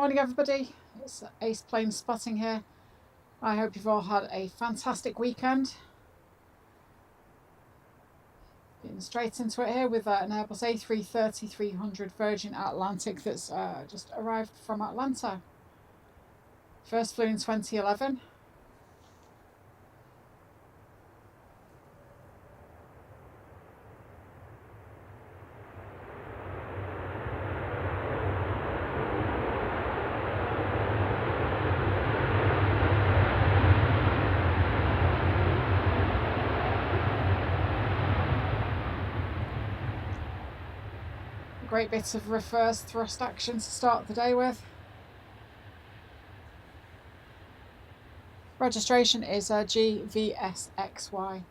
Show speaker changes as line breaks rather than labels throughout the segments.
Morning everybody, it's Ace Planespotting here. I hope you've all had a fantastic weekend. Getting straight into it here with an Airbus A330-300 Virgin Atlantic that's just arrived from Atlanta. First flew in 2011. Great bit of reverse thrust action to start the day with. Registration is GVSXY.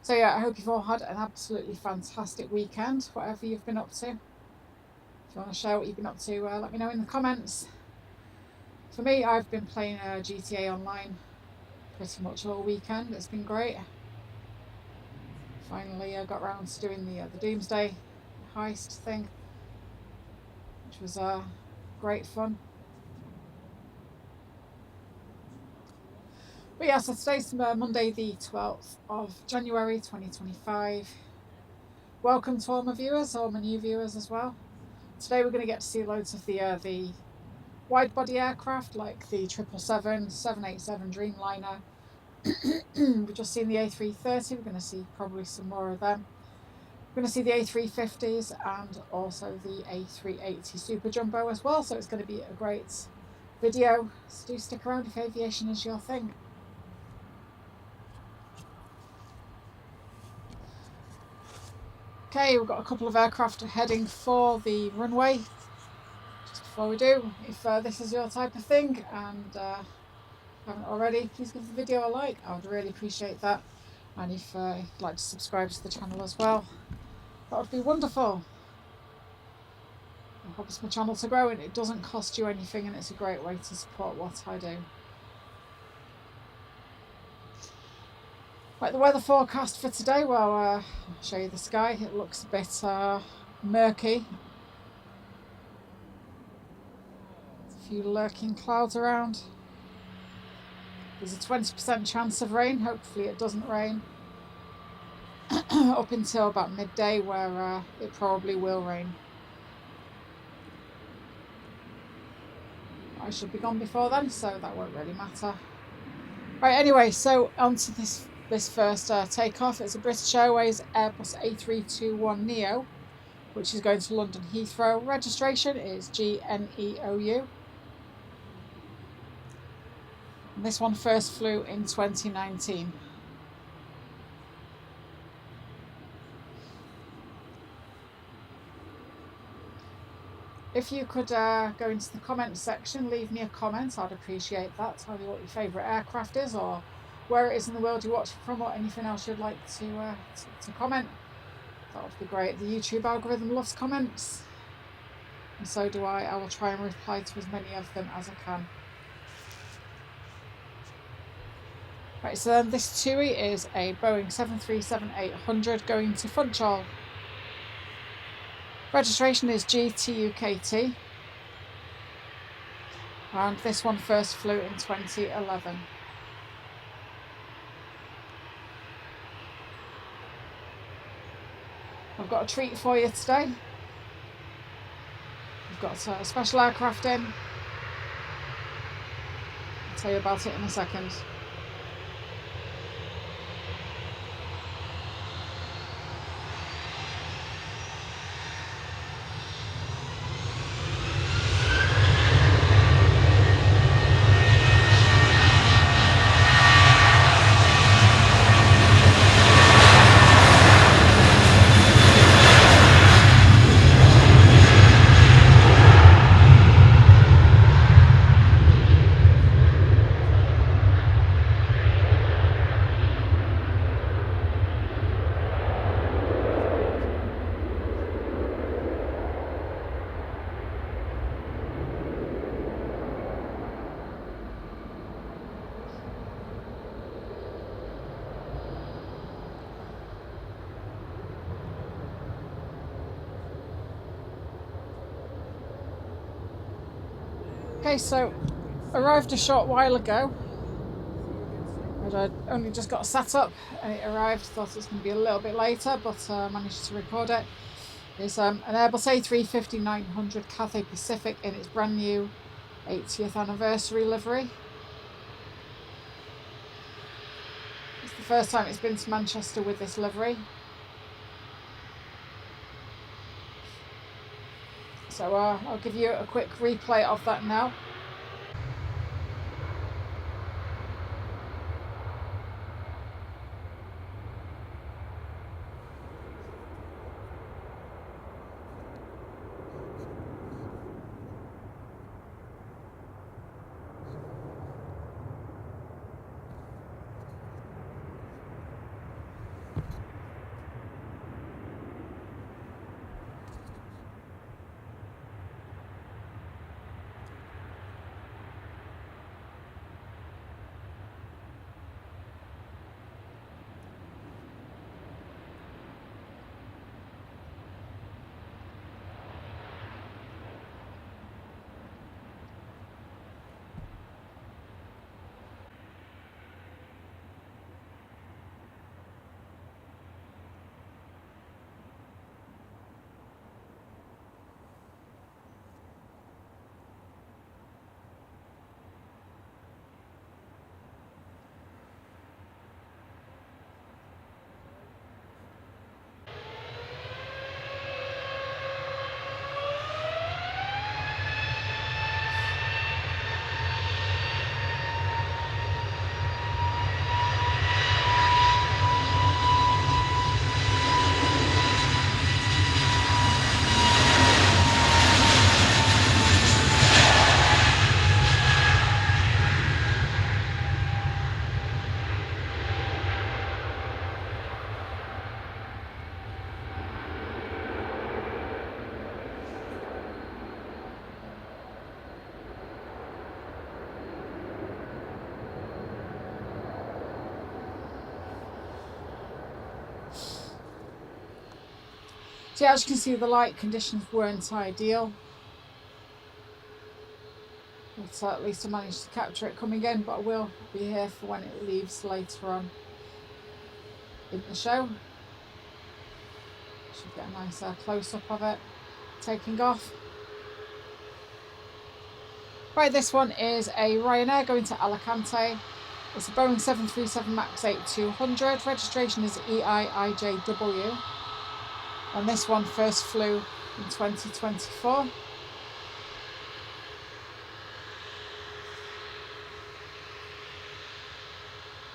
So yeah, I hope you've all had an absolutely fantastic weekend, whatever you've been up to. If you want to share what you've been up to, let me know in the comments. For me, I've been playing GTA Online pretty much all weekend. It's been great. Finally got around to doing the Doomsday heist thing, which was great fun. But yeah, so today's Monday the 12th of January 2025. Welcome to all my viewers, all my new viewers as well. Today we're going to get to see loads of the wide body aircraft like the 777, 787 Dreamliner. We've just seen the A330, we're going to see probably some more of them. We're going to see the A350s and also the A380 Super Jumbo as well, so it's going to be a great video, so do stick around if aviation is your thing. Okay, we've got a couple of aircraft heading for the runway. Just before we do, if this is your type of thing and haven't already, please give the video a like, I would really appreciate that. And if you'd like to subscribe to the channel as well, that would be wonderful. It helps my channel to grow and it doesn't cost you anything, and it's a great way to support what I do. Right, the weather forecast for today, well, I'll show you the sky. It looks a bit murky. There's a few lurking clouds around. There's a 20% chance of rain. Hopefully it doesn't rain. Up until about midday, where it probably will rain. I should be gone before then, so that won't really matter. Right, anyway, so on to this first takeoff. It's a British Airways Airbus A321neo, which is going to London Heathrow. Registration is GNEOU. And this one first flew in 2019. If you could go into the comments section, leave me a comment, I'd appreciate that. Tell me what your favourite aircraft is, or where it is in the world you watch from, or anything else you'd like to comment. That would be great. The YouTube algorithm loves comments, and so do I. I will try and reply to as many of them as I can. Right, so then this TUI is a Boeing 737-800 going to Funchal. Registration is GTUKT, and this one first flew in 2011. I've got a treat for you today. We've got a special aircraft in. I'll tell you about it in a second. Okay, so arrived a short while ago. I'd only just got set up and it arrived. Thought it was going to be a little bit later, but managed to record it. It's an Airbus A350-900 Cathay Pacific in its brand new 80th anniversary livery. It's the first time it's been to Manchester with this livery. So I'll give you a quick replay of that now. So as you can see, the light conditions weren't ideal. But at least I managed to capture it coming in, but I will be here for when it leaves later on in the show. Should get a nice close-up of it taking off. Right, this one is a Ryanair going to Alicante. It's a Boeing 737 MAX 8-200. Registration is EIIJW. And this one first flew in 2024.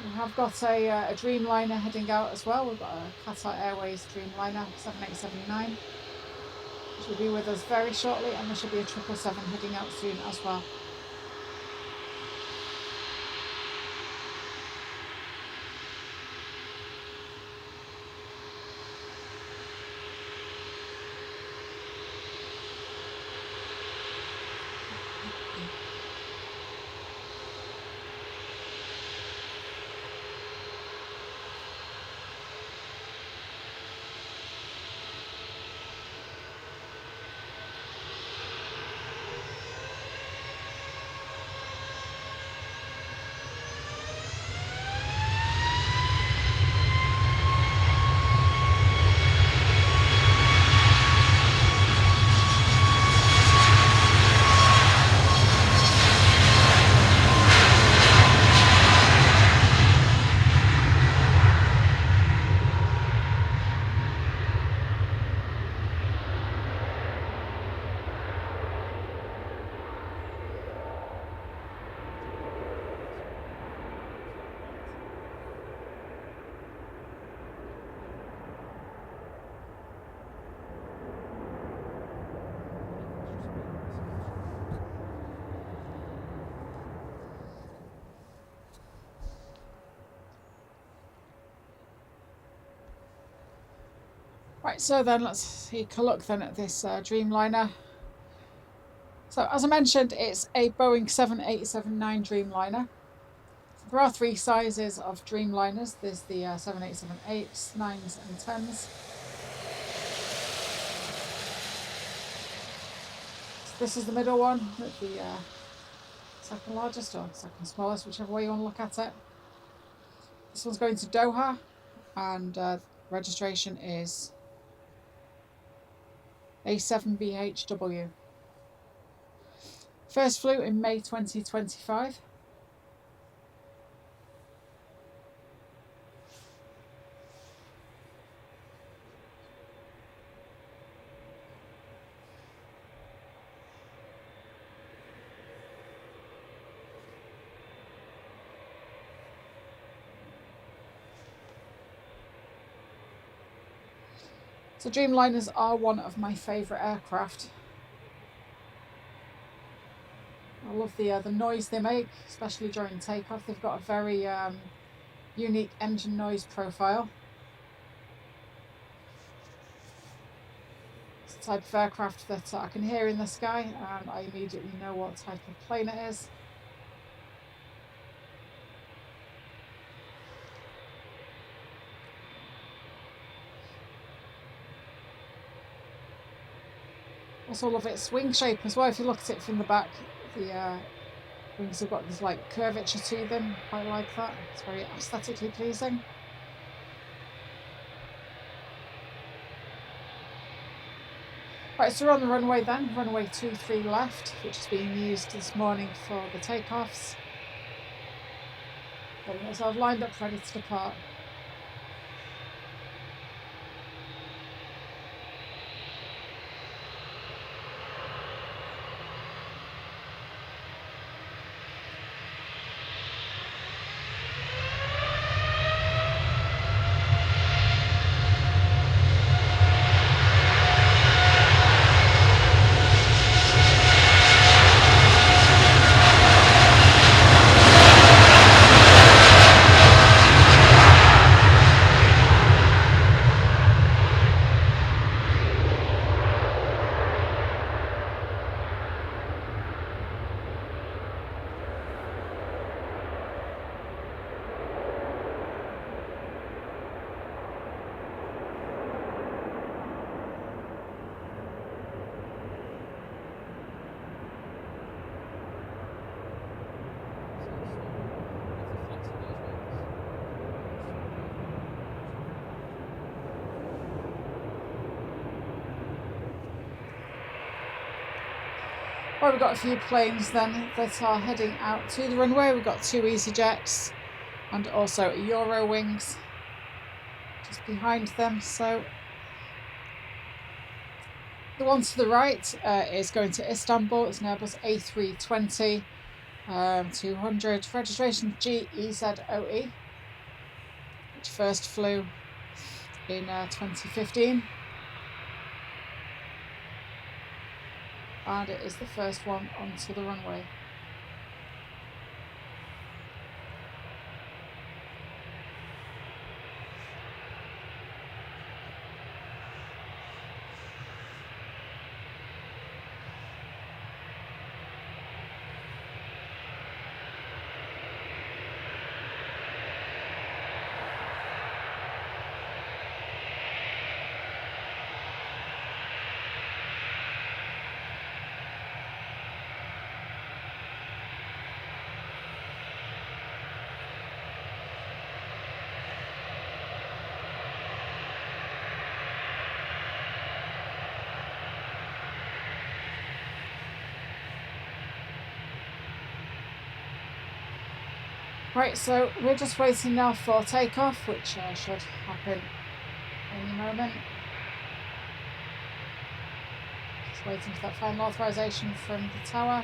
We have got a Dreamliner heading out as well. We've got a Qatar Airways Dreamliner 7879, which will be with us very shortly, and there should be a 777 heading out soon as well. Right, so then let's take a look then at this Dreamliner. So as I mentioned, it's a Boeing 7879 Dreamliner. There are three sizes of Dreamliners. There's the 7878s, 9s and 10s. This is the middle one with the second largest or second smallest, whichever way you want to look at it. This one's going to Doha, and registration is A7BHW. First flew in May 2025. So Dreamliners are one of my favourite aircraft. I love the noise they make, especially during takeoff. They've got a very unique engine noise profile. It's the type of aircraft that I can hear in the sky and I immediately know what type of plane it is. Also love its wing shape as well. If you look at it from the back, the wings have got this like curvature to them. I like that. It's very aesthetically pleasing. Right, so we're on the runway then. Runway 23 left, which is being used this morning for the takeoffs. So I've lined up ready to depart. Well, we've got a few planes then that are heading out to the runway. We've got two EasyJets and also Eurowings just behind them. So the one to the right is going to Istanbul. It's an Airbus A320 200, registration GEZOE, which first flew in 2015. And it is the first one onto the runway. Right, so we're just waiting now for takeoff, which should happen any moment. Just waiting for that final authorization from the tower.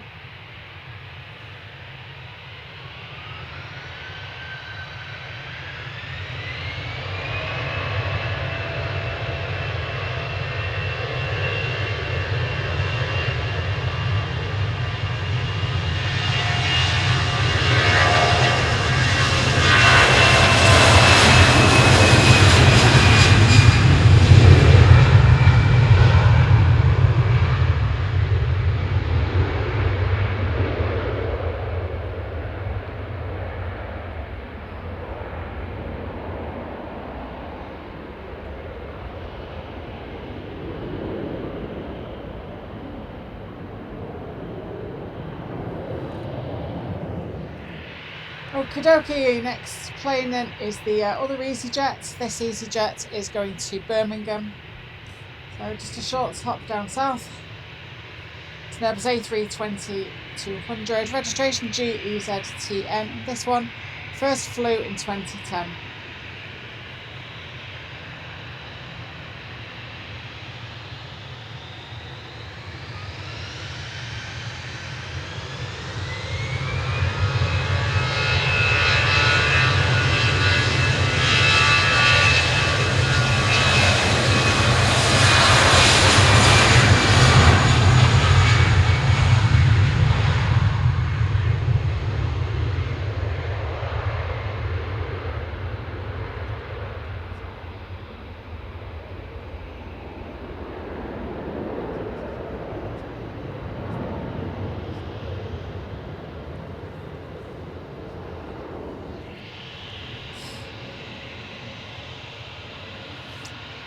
Okie dokie, next plane then is the other EasyJet. This EasyJet is going to Birmingham. So just a short hop down south. It's an Airbus A320-200, registration GEZTN. This one first flew in 2010.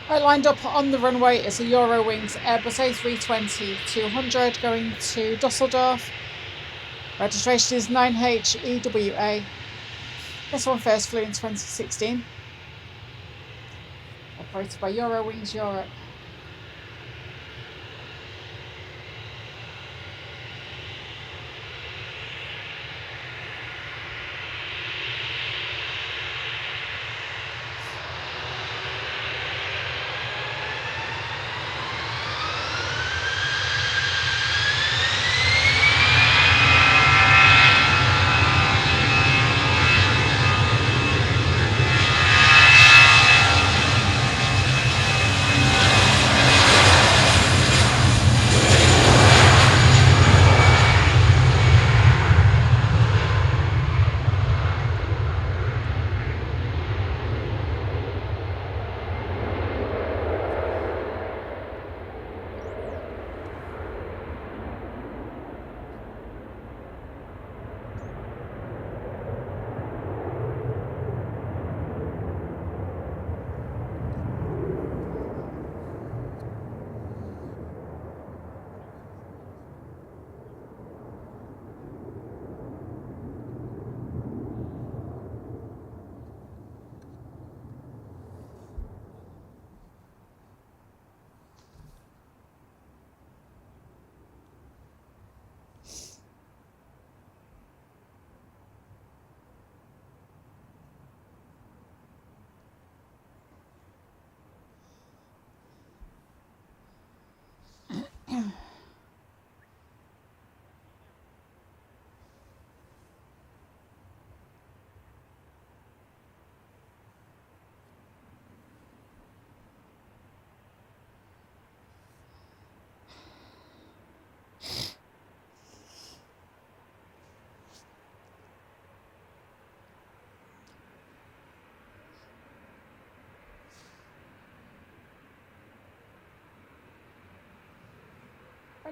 Right, lined up on the runway is a Eurowings Airbus A320-200 going to Dusseldorf. Registration is 9HEWA. This one first flew in 2016. Operated by Eurowings Europe.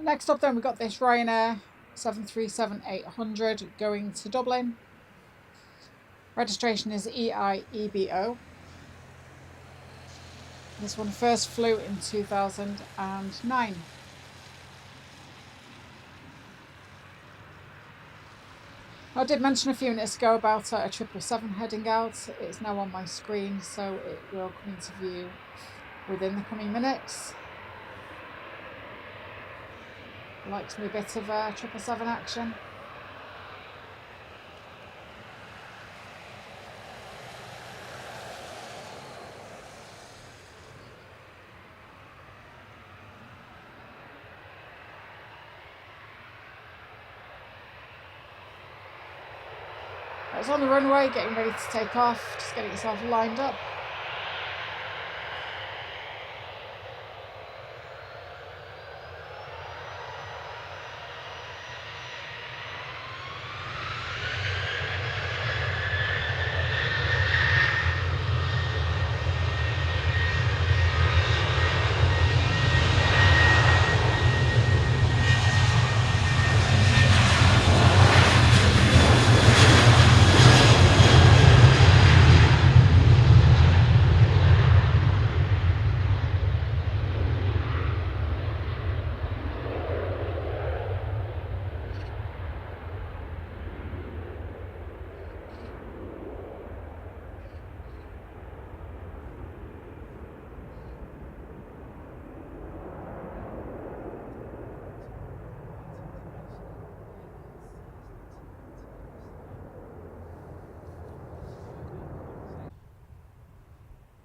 Next up then we've got this Ryanair 737-800 going to Dublin. Registration is EIEBO. This one first flew in 2009. I did mention a few minutes ago about a 777 heading out. It's now on my screen, so it will come into view within the coming minutes. Likes me a bit of 777 action. It's on the runway, getting ready to take off, just getting itself lined up.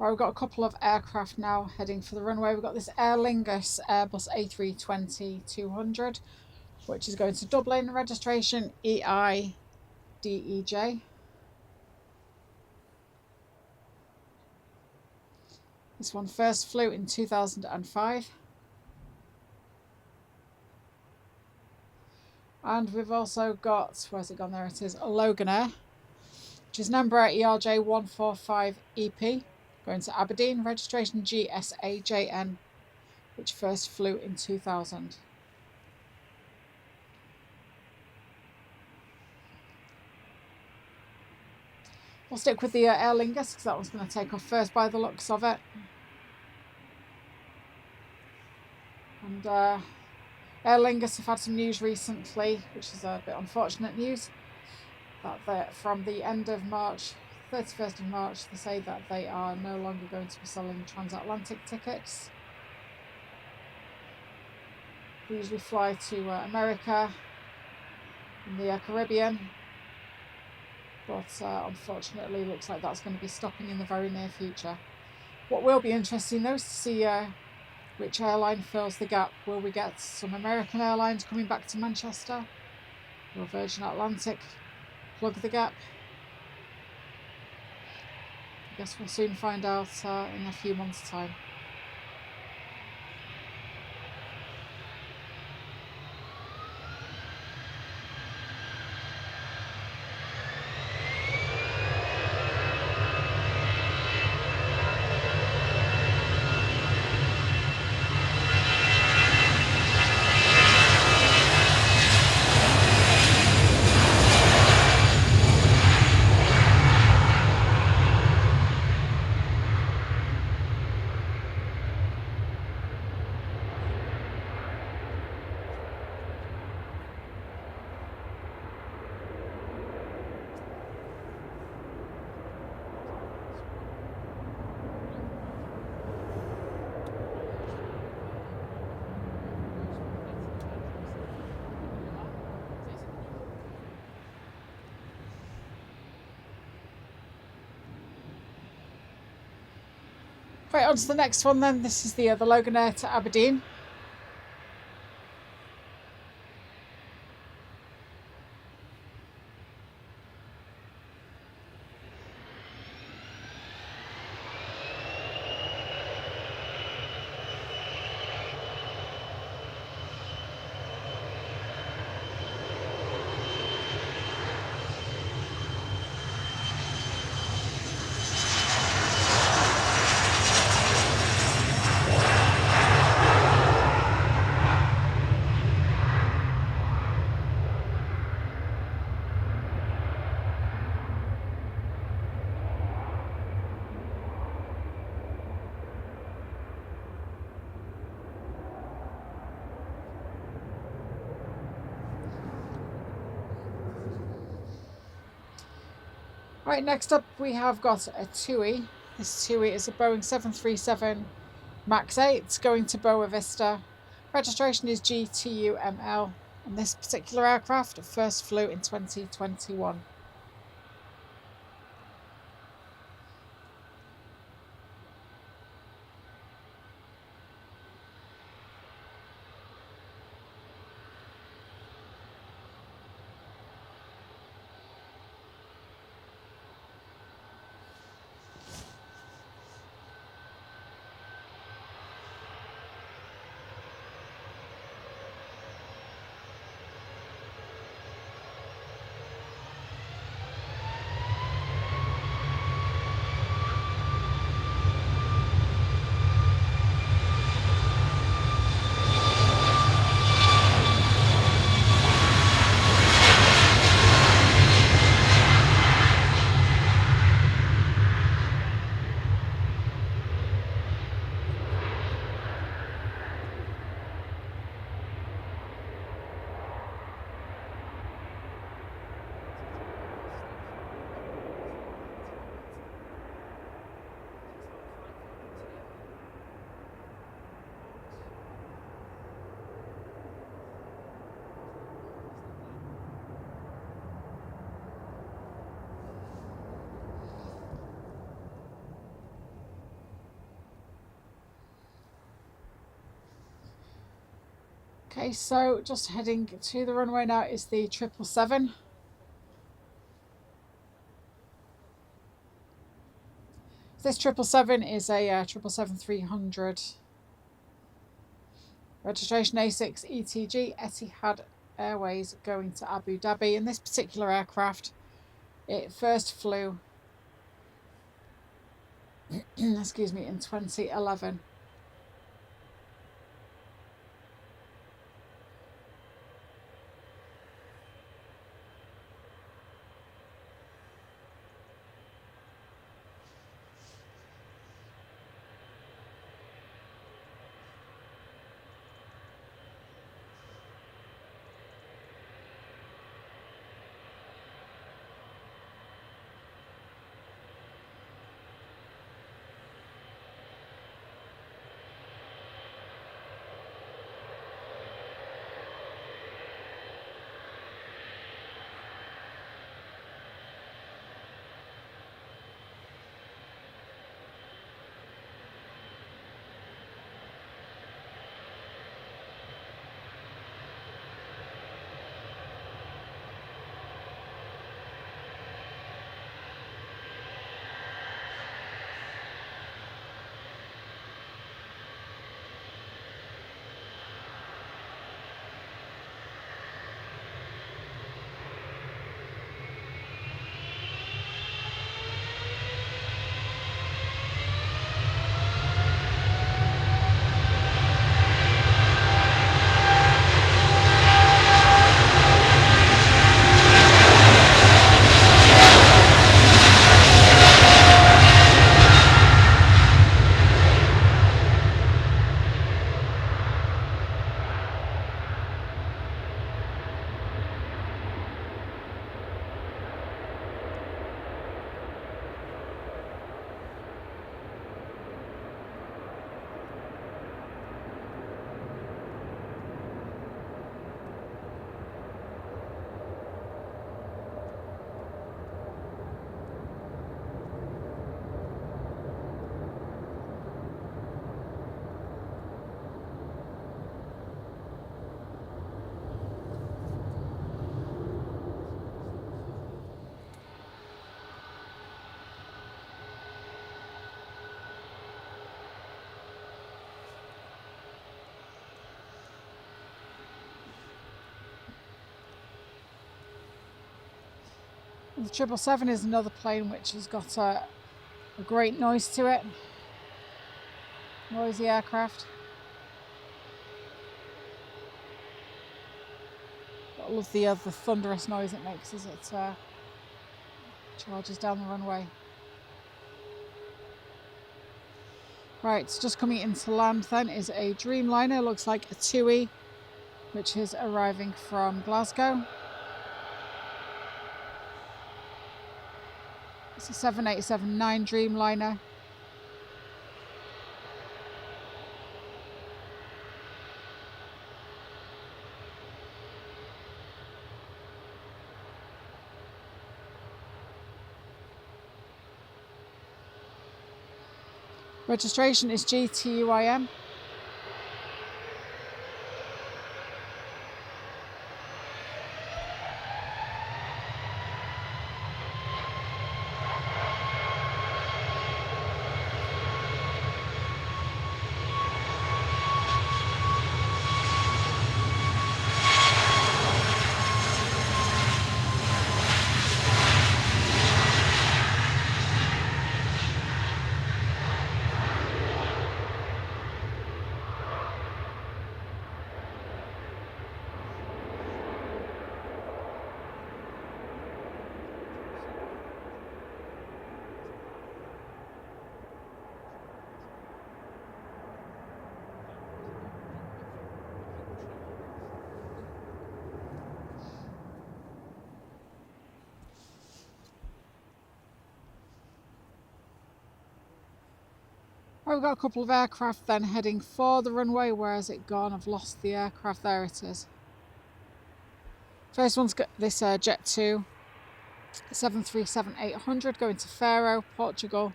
Right, we've got a couple of aircraft now heading for the runway. We've got this Aer Lingus Airbus A320-200, which is going to Dublin, registration EIDEJ. This one first flew in 2005. And we've also got, where's it gone? There it is, a Loganair, which is number ERJ145EP, going to Aberdeen, registration GSAJN, which first flew in 2000. We'll stick with the Aer Lingus because that one's going to take off first by the looks of it. And Aer Lingus have had some news recently, which is a bit unfortunate news, that from the end of March, 31st of March, they say that they are no longer going to be selling transatlantic tickets. They usually fly to America and the Caribbean, but unfortunately looks like that's going to be stopping in the very near future. What will be interesting though is to see which airline fills the gap. Will we get some American Airlines coming back to Manchester? Will Virgin Atlantic plug the gap? I guess we'll soon find out in a few months' time. Right, on to the next one then. This is the Loganair to Aberdeen. Right, next up we have got a TUI. This TUI is a Boeing 737 MAX 8 going to Boa Vista. Registration is GTUML, and this particular aircraft first flew in 2021. Okay, so just heading to the runway now is the 777. This 777 is a 777-300. Registration A6ETG, Etihad Airways, going to Abu Dhabi. In this particular aircraft, it first flew excuse me, in 2011. The 777 is another plane which has got a great noise to it. Noisy aircraft. I love the thunderous noise it makes as it charges down the runway. Right, so just coming into land then is a Dreamliner, looks like a TUI, which is arriving from Glasgow. It's a 787-9 Dreamliner. Registration is GTUIM. We've got a couple of aircraft then heading for the runway. Where has it gone? I've lost the aircraft. There it is. First one's got this Jet 2 737-800 going to Faro, Portugal.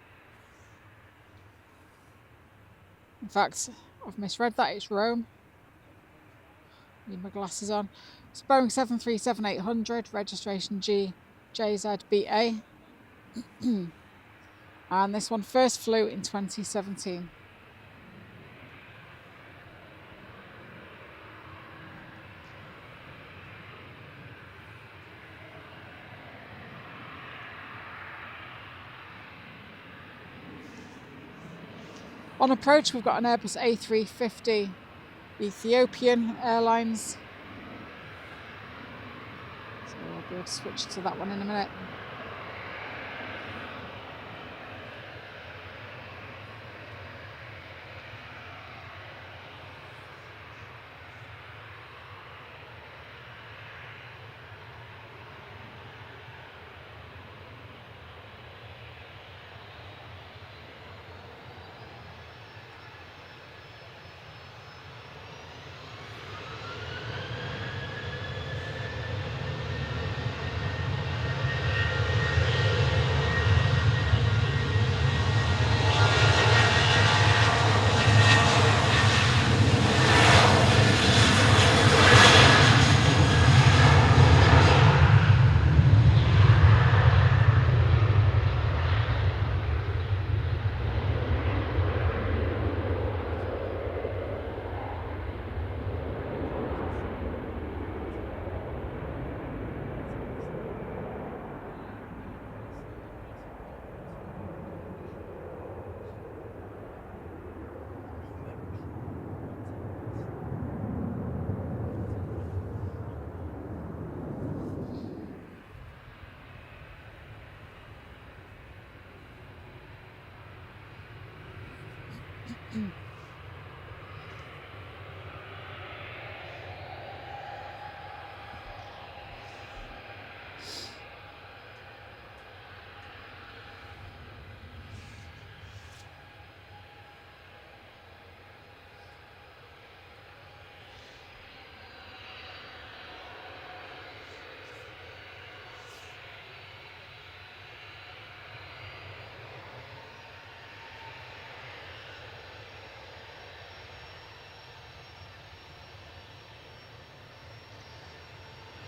In fact, I've misread that, it's Rome. Need my glasses on. It's Boeing 737-800, registration GJZBA. And this one first flew in 2017. On approach, we've got an Airbus A350 Ethiopian Airlines. So we'll be able to switch to that one in a minute.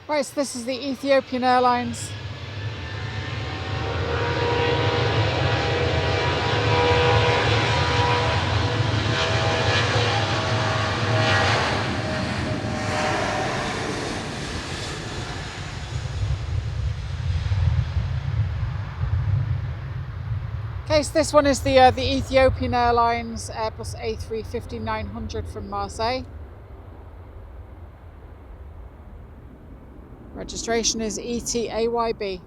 Right, so this is the Ethiopian Airlines. Okay, so this one is the Ethiopian Airlines Airbus A350-900 from Marseille. Registration is ETAYB.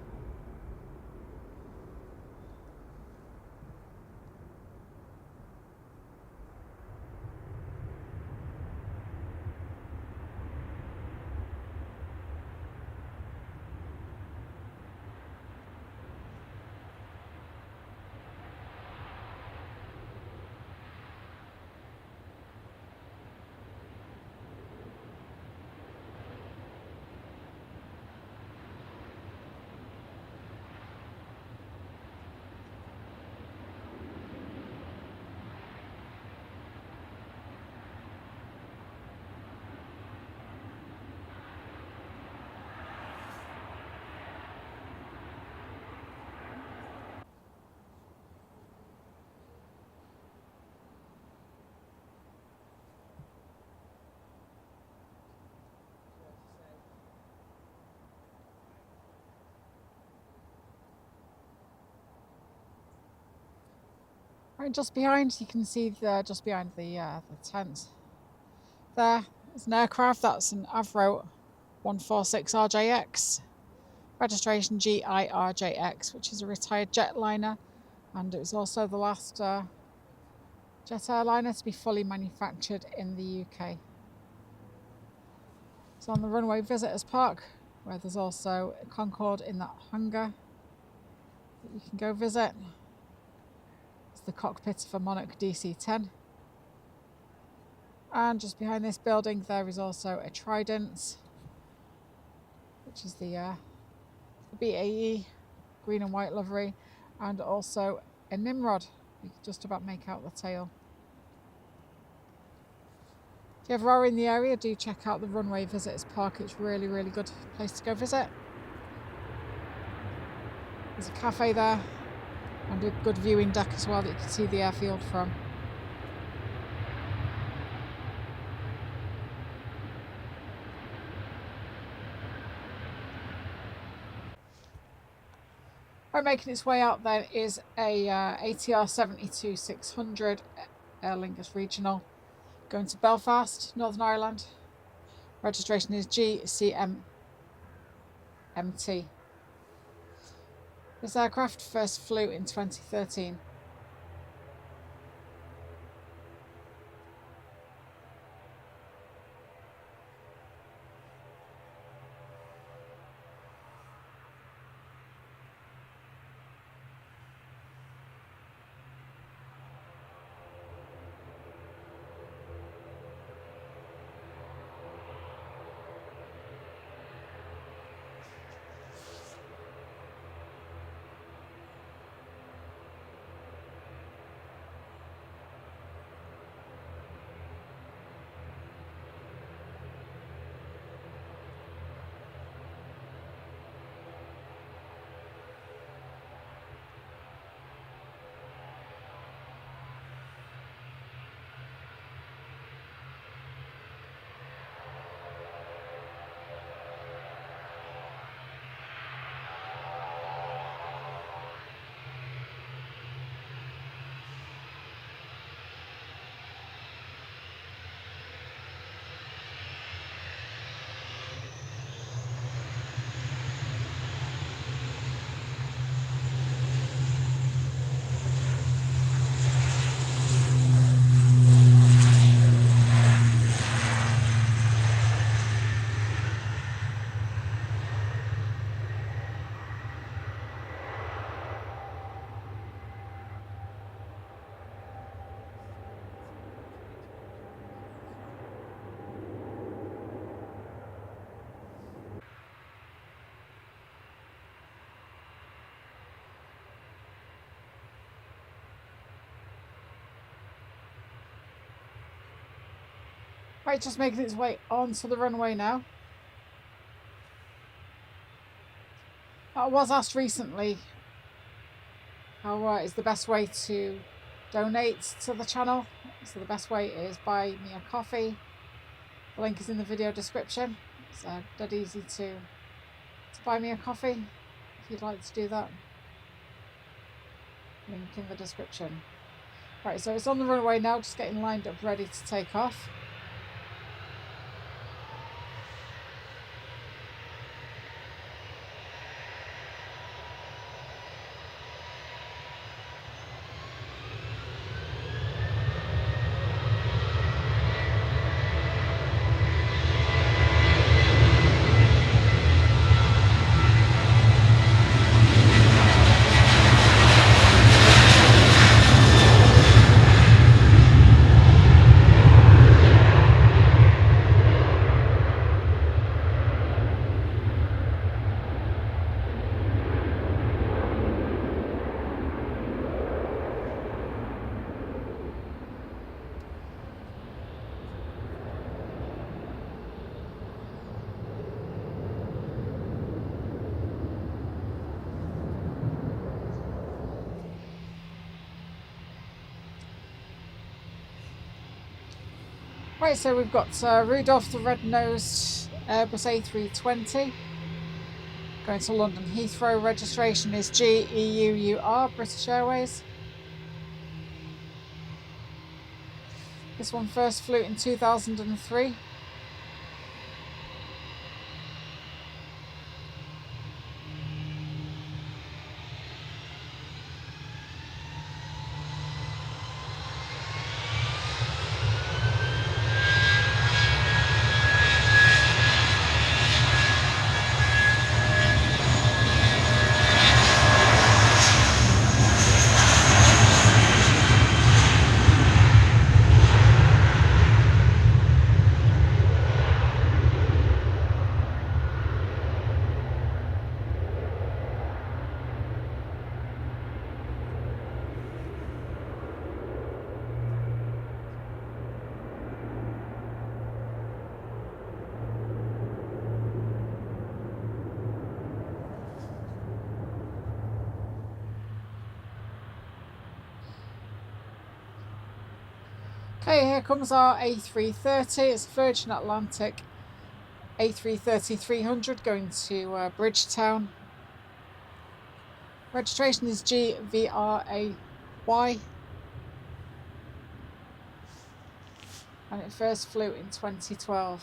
Right, just behind, you can see just behind the tent there is an aircraft. That's an Avro 146 RJX, registration GIRJX, which is a retired jetliner, and it was also the last jet airliner to be fully manufactured in the UK. It's on the runway visitors park, where there's also a Concorde in that hangar that you can go visit. It's the cockpit of a Monarch DC-10. And just behind this building there is also a Trident, which is the BAE green and white livery, and also a Nimrod. You can just about make out the tail. you ever are in the area, do check out the Runway Visitors Park. It's really, really good place to go visit. There's a cafe there and a good viewing deck as well that you can see the airfield from. Right, making its way out then is a ATR 72-600 Aer Lingus Regional going to Belfast, Northern Ireland. Registration is GCMMT. This aircraft first flew in 2013. Right, just making its way onto the runway now. I was asked recently how is the best way to donate to the channel. So the best way is buy me a coffee. The link is in the video description. It's dead easy to buy me a coffee if you'd like to do that. Link in the description. Right, so it's on the runway now, just getting lined up ready to take off. Right, so we've got Rudolph the Red-Nosed Airbus A320 going to London Heathrow. Registration is GEUUR, British Airways. This one first flew in 2003. Okay, here comes our A330. It's Virgin Atlantic A330-300 going to Bridgetown. Registration is GVRAY. And it first flew in 2012.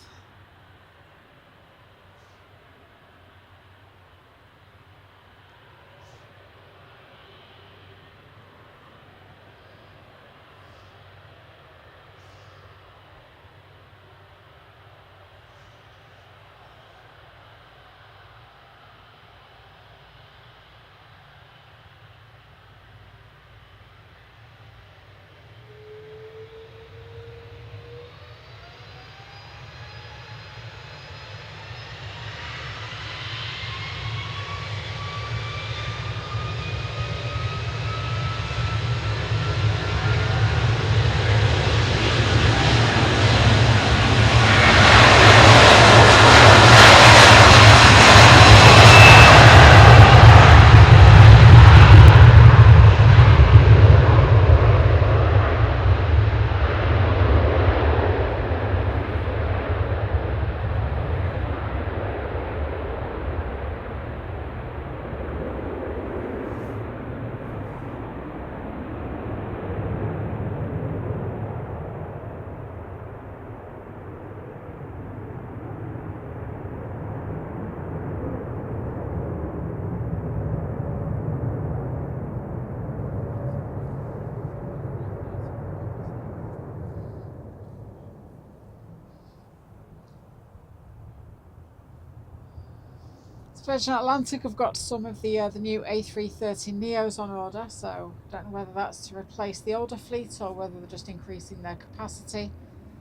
Virgin Atlantic have got some of the new A330 Neos on order, so don't know whether that's to replace the older fleet or whether they're just increasing their capacity.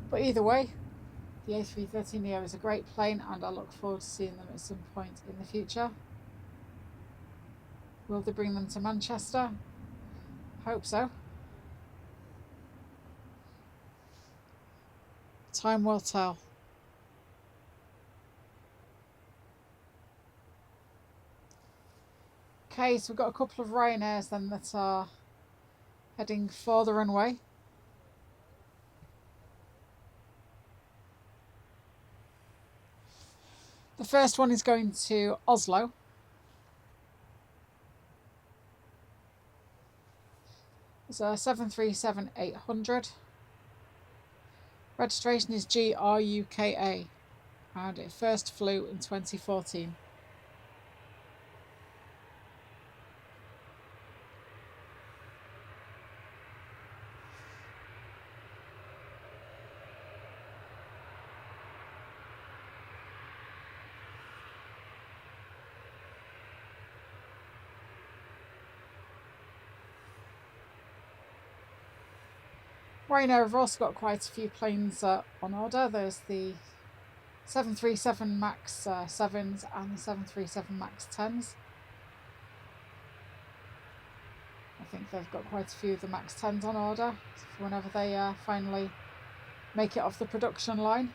But either way, the A330 Neo is a great plane and I look forward to seeing them at some point in the future. Will they bring them to Manchester? Hope so. Time will tell. Okay, so we've got a couple of Ryanairs then that are heading for the runway. The first one is going to Oslo. It's a 737-800. Registration is GRUKA and it first flew in 2014. Ryanair have also got quite a few planes on order. There's the 737 MAX 7s and the 737 MAX 10s. I think they've got quite a few of the MAX 10s on order for whenever they finally make it off the production line.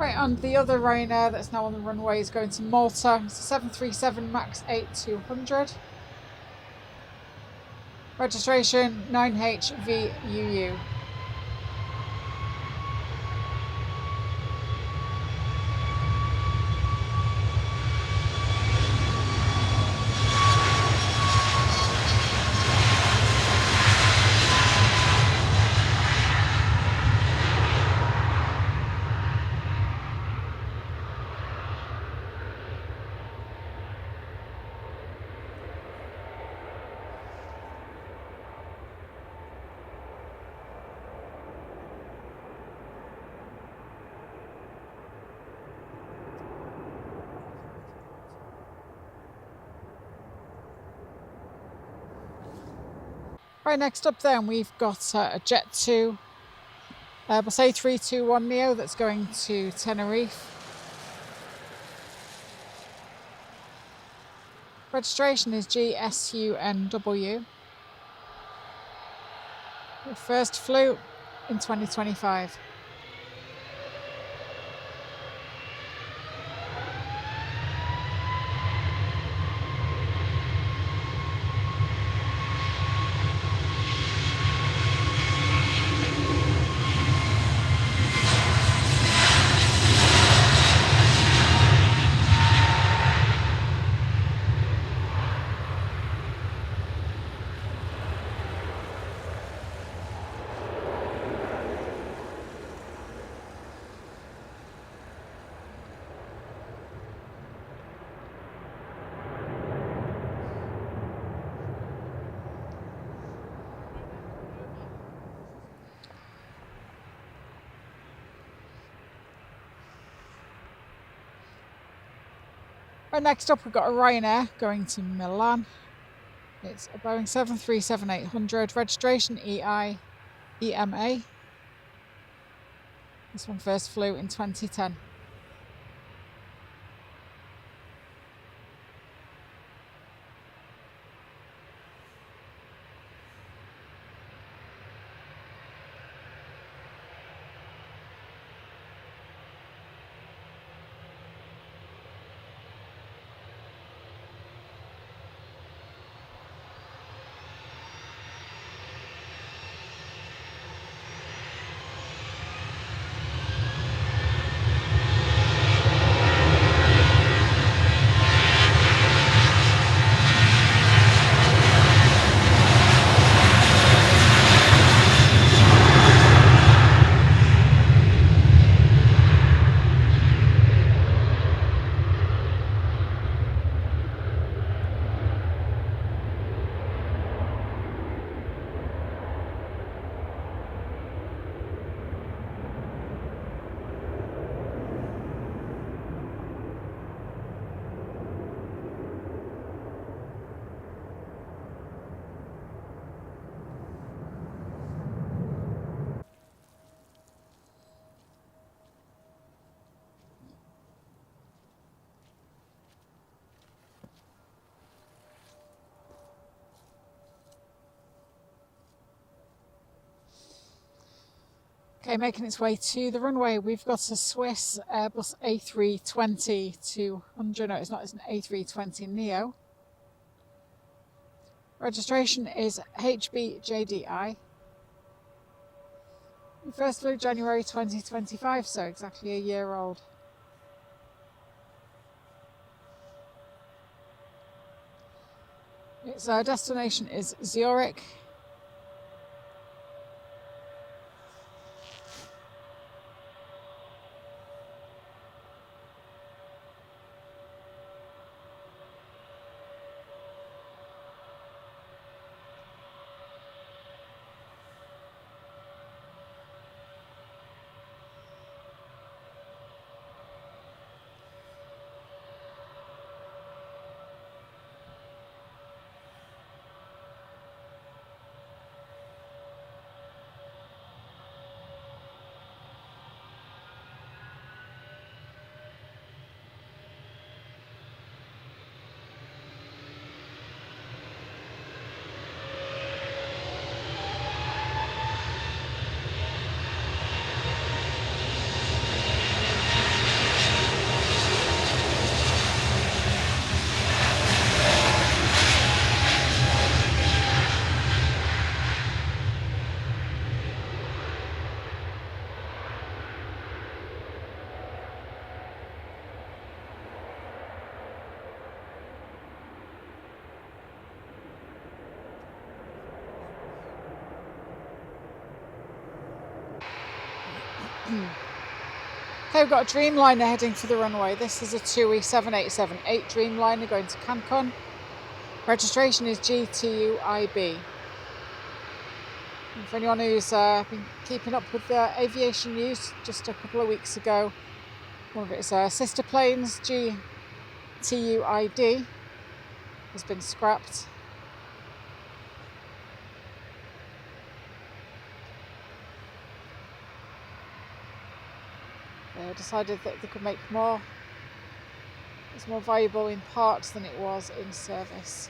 Right, and the other Ryanair that's now on the runway is going to Malta. It's a 737 MAX 8-200. Registration 9HVUU. Right, next up then we've got a Jet2 Airbus A321neo that's going to Tenerife. Registration is GSUNW. It first flew in 2025. Right, next up we've got a Ryanair going to Milan. It's a Boeing 737-800, registration EMA. This one first flew in 2010. Okay, making its way to the runway, we've got a Swiss Airbus A320-200. No, it's not, it's an A320neo. Registration is HBJDI. It first flew January 2025, so exactly a year old. Its destination is Zurich. Okay, we've got a Dreamliner heading for the runway. This is a TUI 7878 Dreamliner going to Cancun. Registration is GTUIB. And for anyone who's been keeping up with the aviation news, just a couple of weeks ago, one of its sister planes, GTUID, has been scrapped. They decided that they could make more. It's more valuable in parts than it was in service.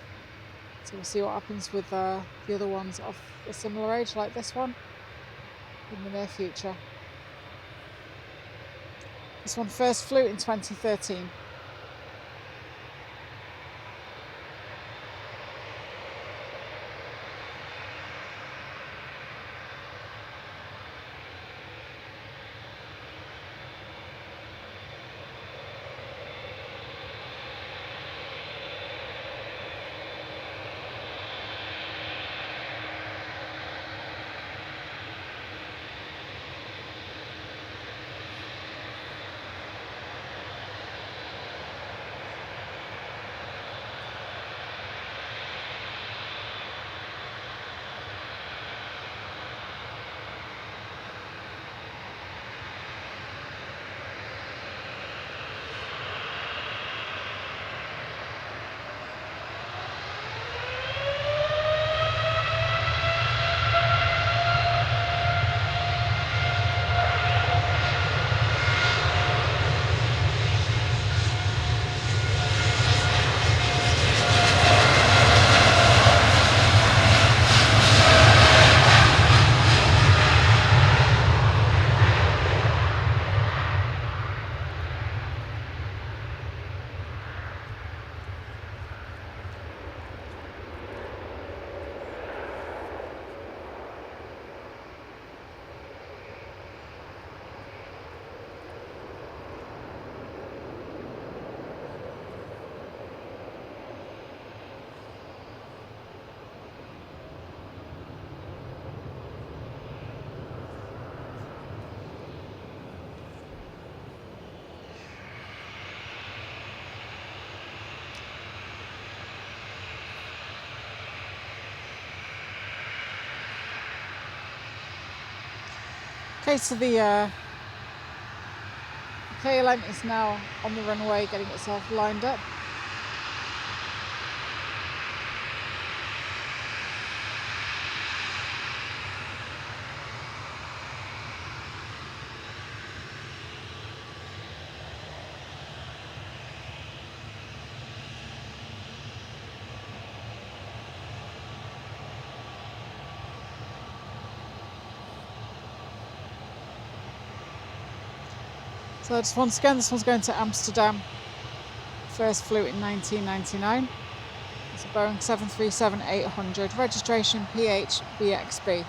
So we'll see what happens with the other ones of a similar age, like this one, in the near future. This one first flew in 2013. Okay, so the KLM is now on the runway getting itself lined up. So just once again, this one's going to Amsterdam. First flew in 1999. It's a Boeing 737-800, registration PHBXB.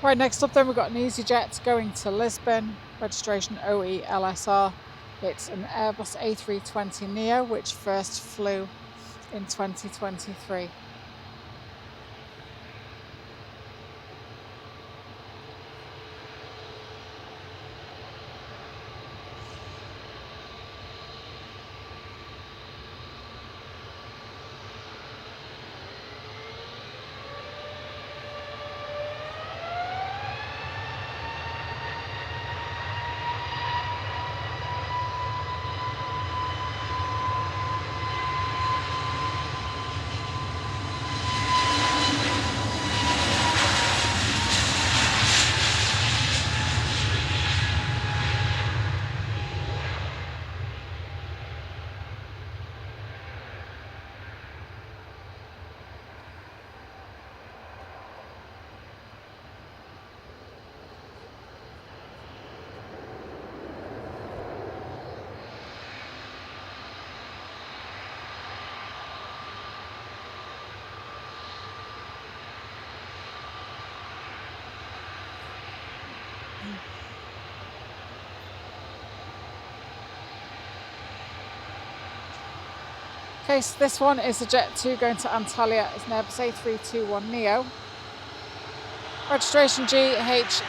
Right, next up then we've got an EasyJet going to Lisbon, registration OELSR. It's an Airbus A320neo which first flew in 2023. Okay, so this one is a Jet 2 going to Antalya. It's an Airbus A321neo. Registration GHLYH.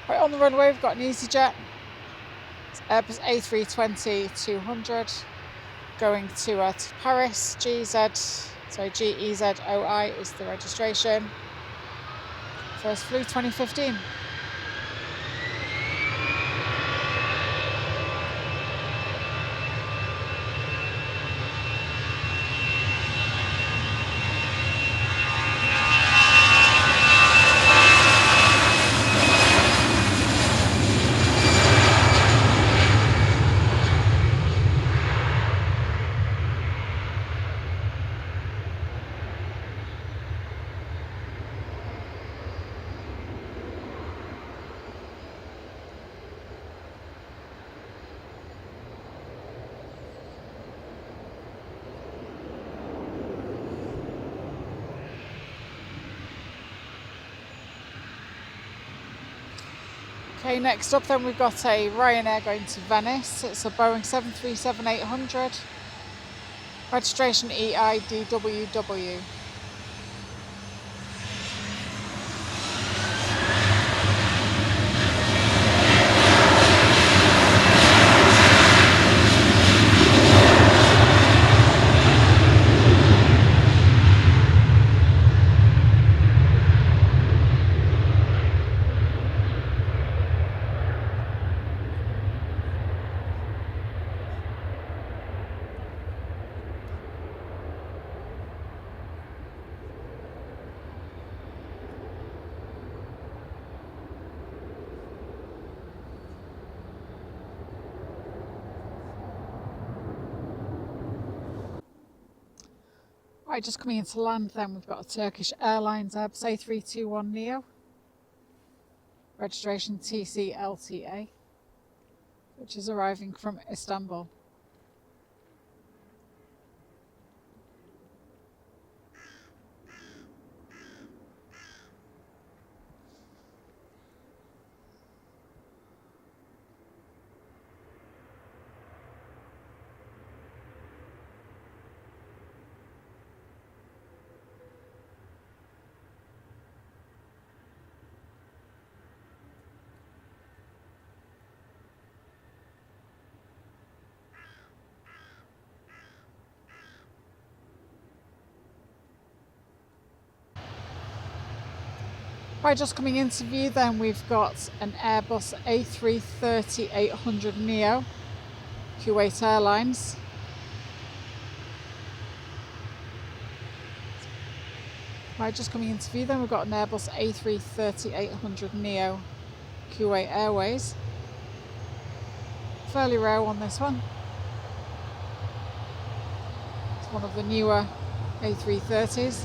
Right, on the runway we've got an EasyJet. It's Airbus A320-200 going to Paris. GEZOI is the registration. First flew 2015. Okay, next up then we've got a Ryanair going to Venice. It's a Boeing 737-800. Registration EIDWW. Right, just coming into land then we've got a Turkish Airlines Airbus A321neo. Registration TCLTA, which is arriving from Istanbul. Right, just coming into view then we've got an Airbus A330-800neo, Kuwait Airlines. Right, just coming into view then we've got an Airbus A330-800neo, Kuwait Airways. Fairly rare on this one. It's one of the newer A330s.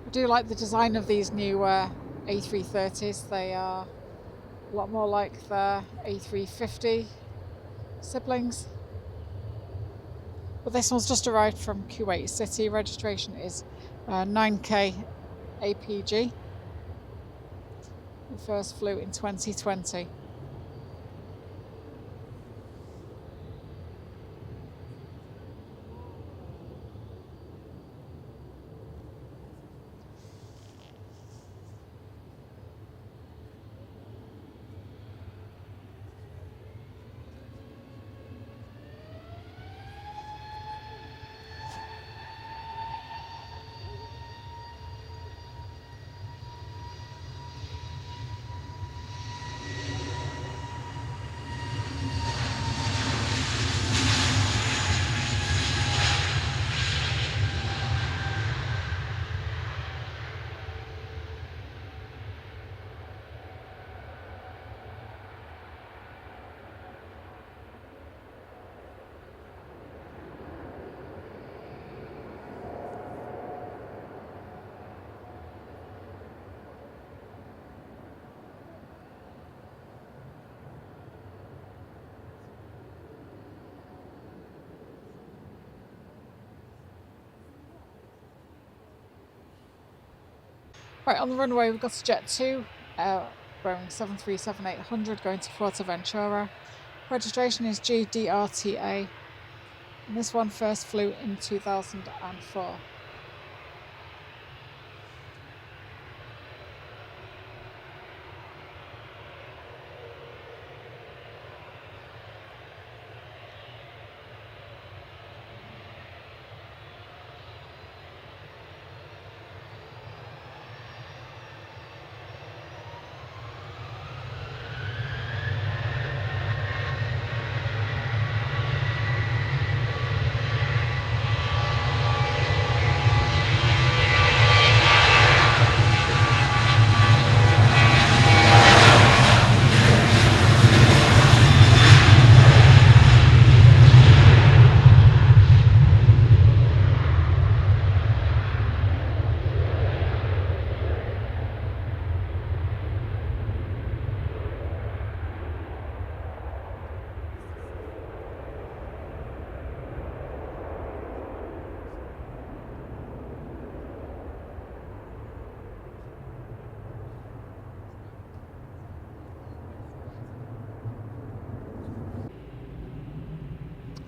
I do like the design of these new A330s. They are a lot more like the A350 siblings. But this one's just arrived from Kuwait City. Registration is 9K APG. It first flew in 2020. Right, on the runway we've got a Jet 2, Boeing 737-800 going to Fuerteventura. Registration is GDRTA, and this one first flew in 2004.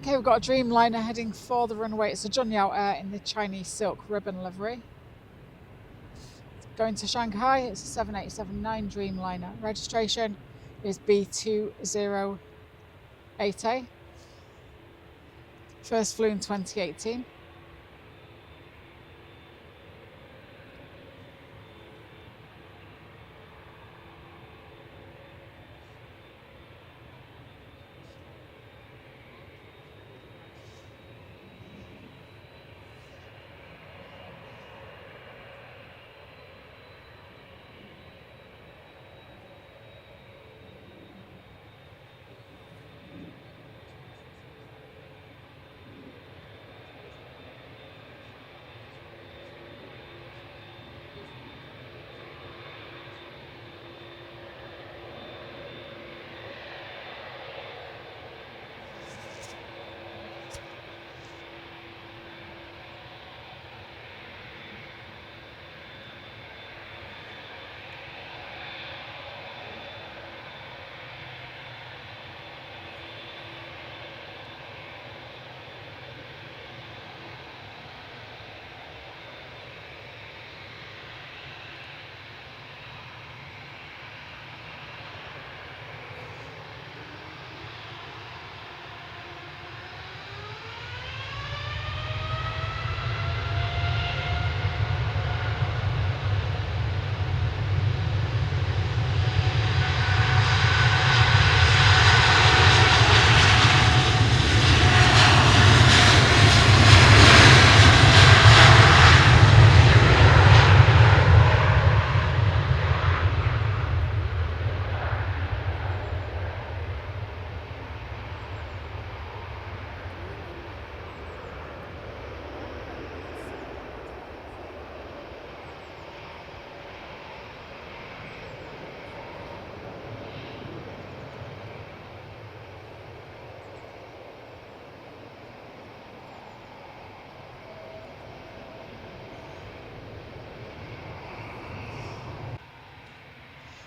Okay, we've got a Dreamliner heading for the runway. It's a Junyao Air in the Chinese silk ribbon livery. Going to Shanghai, it's a 7879 Dreamliner. Registration is B208A. First flew in 2018.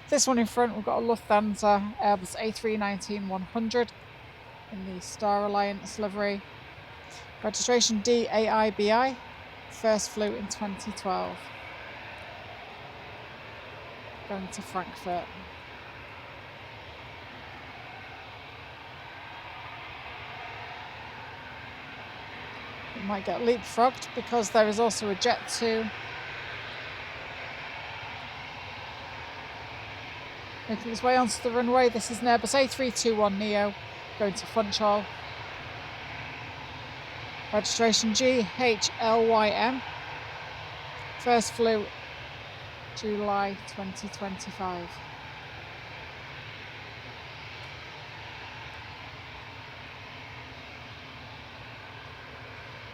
This one in front, we've got a Lufthansa Airbus A319-100 in the Star Alliance livery. Registration DAIBI, first flew in 2012. Going to Frankfurt. It might get leapfrogged because there is also a Jet 2 making its way onto the runway. This is an Airbus A321neo going to Funchal. Registration GHLYM. First flew July 2025.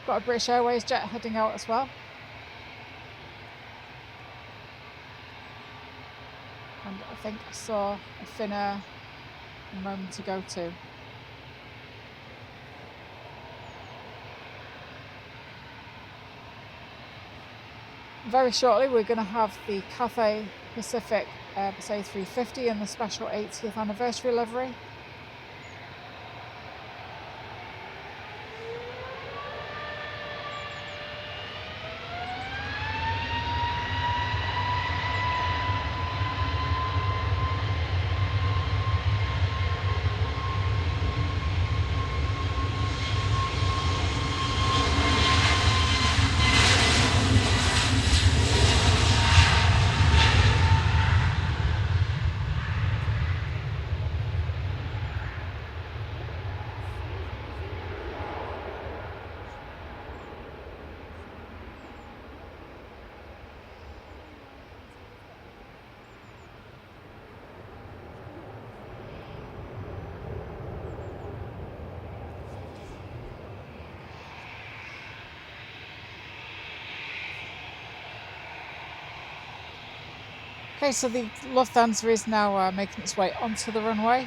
Got a British Airways jet heading out as well. And I think I saw a Finnair a moment ago too. Very shortly we're going to have the Cathay Pacific Airbus A350 in the special 80th anniversary livery. Okay, so the Lufthansa is now making its way onto the runway.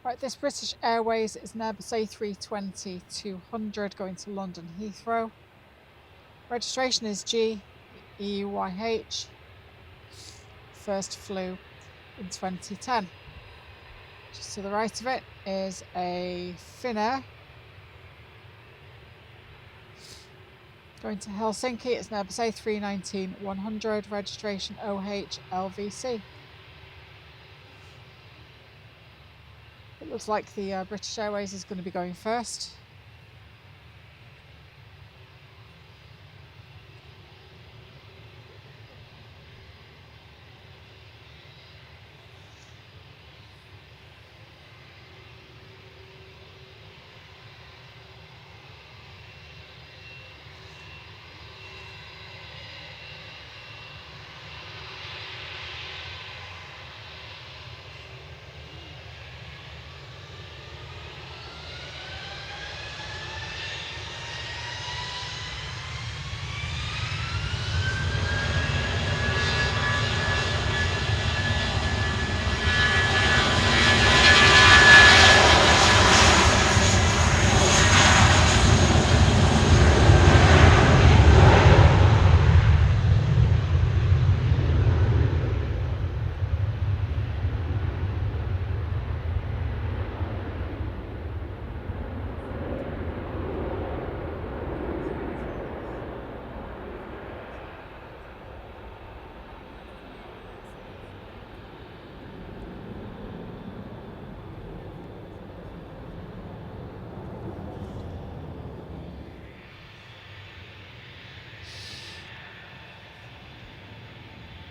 Right, this British Airways is an Airbus A320-200 going to London Heathrow. Registration is GEYH. First flew in 2010. Just to the right of it is a Finnair going to Helsinki. It's an Airbus A319-100, registration OHLVC. It looks like the British Airways is going to be going first.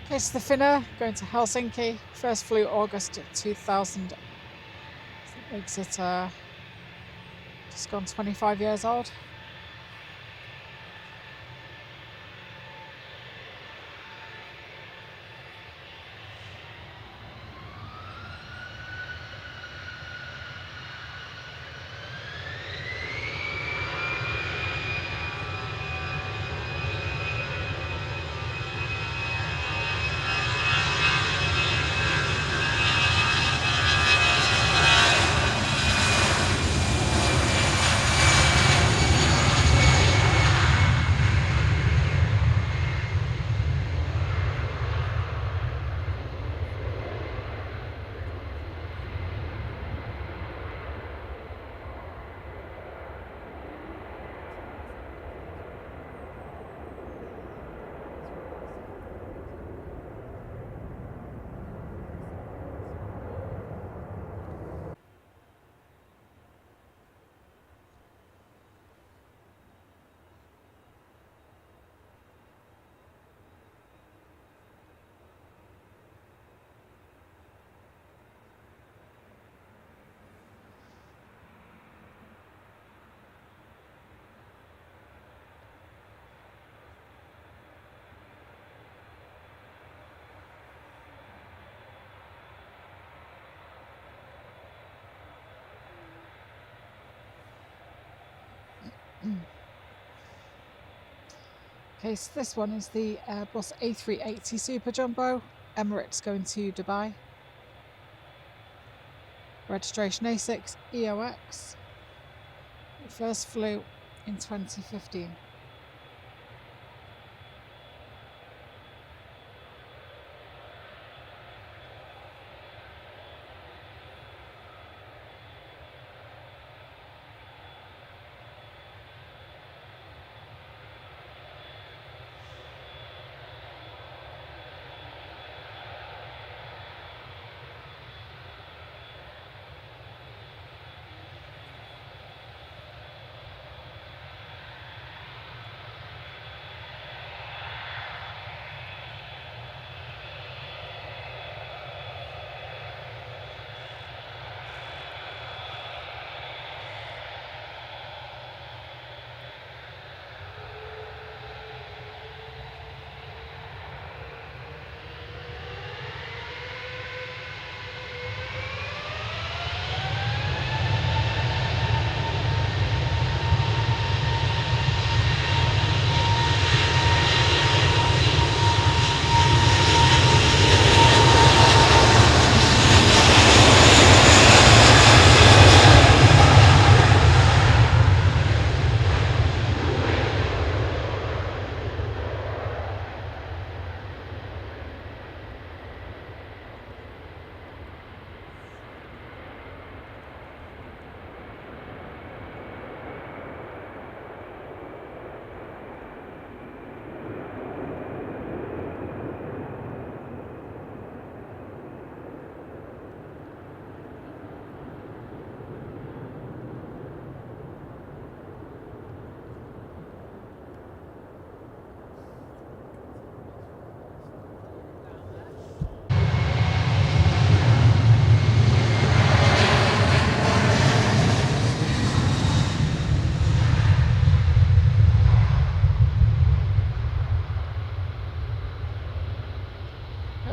Okay, so the Finnair going to Helsinki. First flew August 2000. Makes it just gone 25 years old. Okay, so this one is the Airbus A380 Super Jumbo, Emirates going to Dubai. Registration A6 EOX. It first flew in 2015.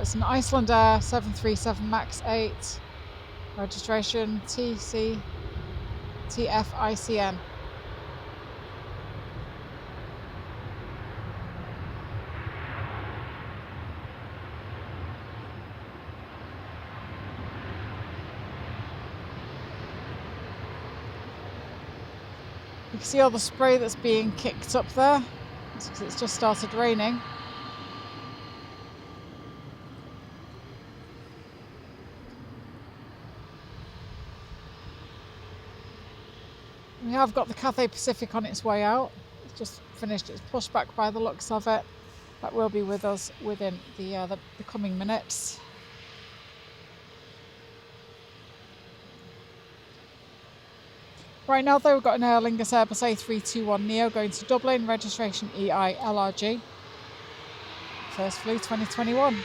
It's an Icelandair 737 MAX 8, registration TC TFICN. You can see all the spray that's being kicked up there. It's because it's just started raining. We have got the Cathay Pacific on its way out. It's just finished its pushback by the looks of it. That will be with us within the coming minutes. Right now though, we've got an Aer Lingus Airbus A321neo going to Dublin, registration EI LRG. First flew 2021.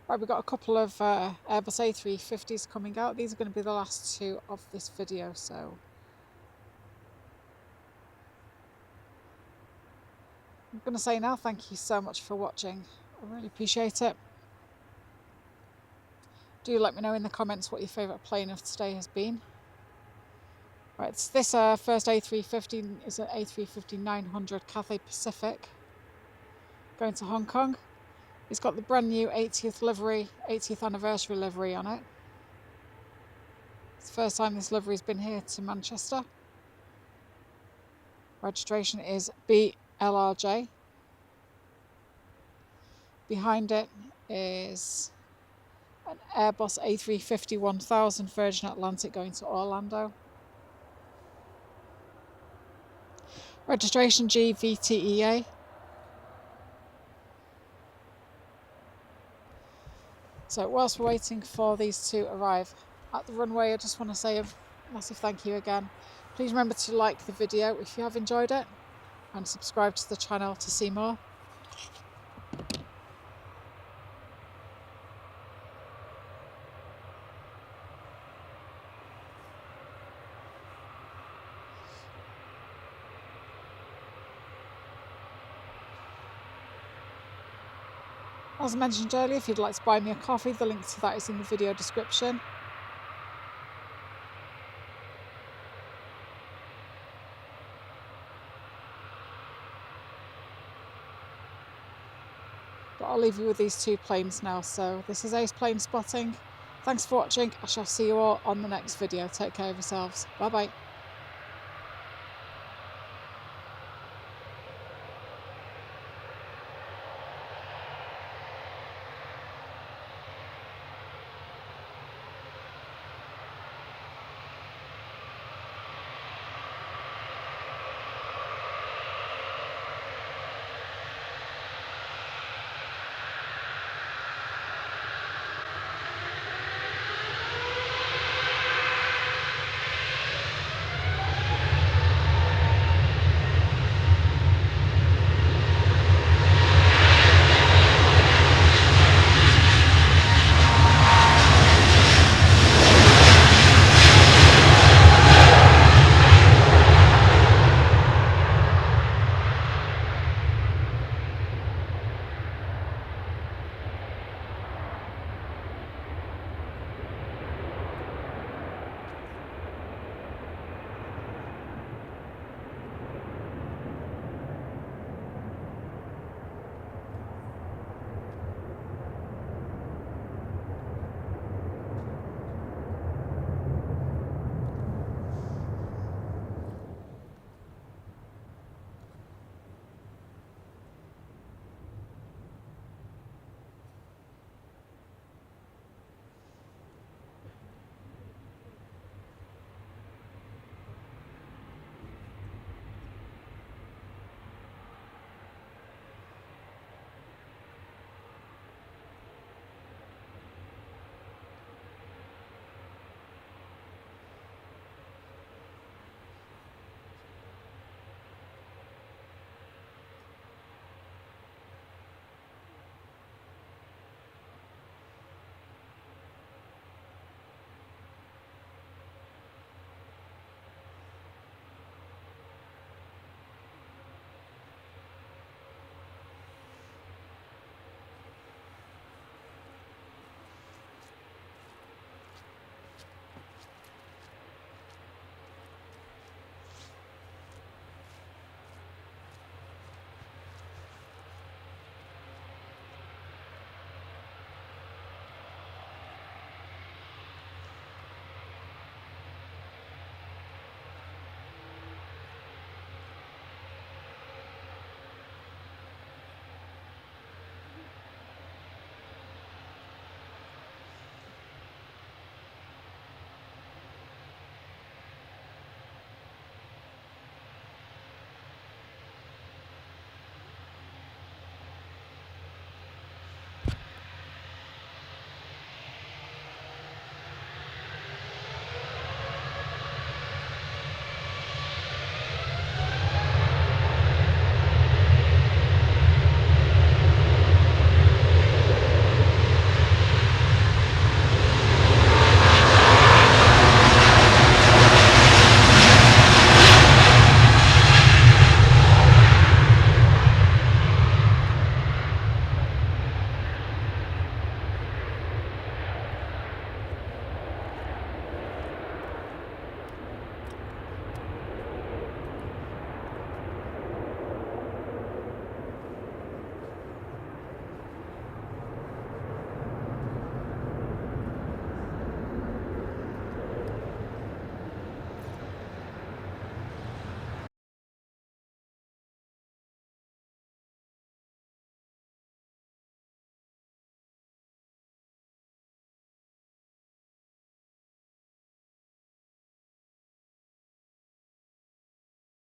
Right, we've got a couple of Airbus A350s coming out. These are going to be the last two of this video, so I'm going to say now thank you so much for watching. I really appreciate it. Do let me know in the comments what your favourite plane of today has been. Right, so this first A350 is an A350-900 Cathay Pacific going to Hong Kong. It's got the brand new 80th livery, 80th anniversary livery on it. It's the first time this livery's been here to Manchester. Registration is BLRJ. Behind it is an Airbus A350-1000 Virgin Atlantic going to Orlando. Registration GVTEA. So whilst we're waiting for these to arrive at the runway, I just want to say a massive thank you again. Please remember to like the video if you have enjoyed it and subscribe to the channel to see more. As I mentioned earlier, if you'd like to buy me a coffee, the link to that is in the video description. But I'll leave you with these two planes now. So this is Ace Planespotting. Thanks for watching. I shall see you all on the next video. Take care of yourselves. Bye bye.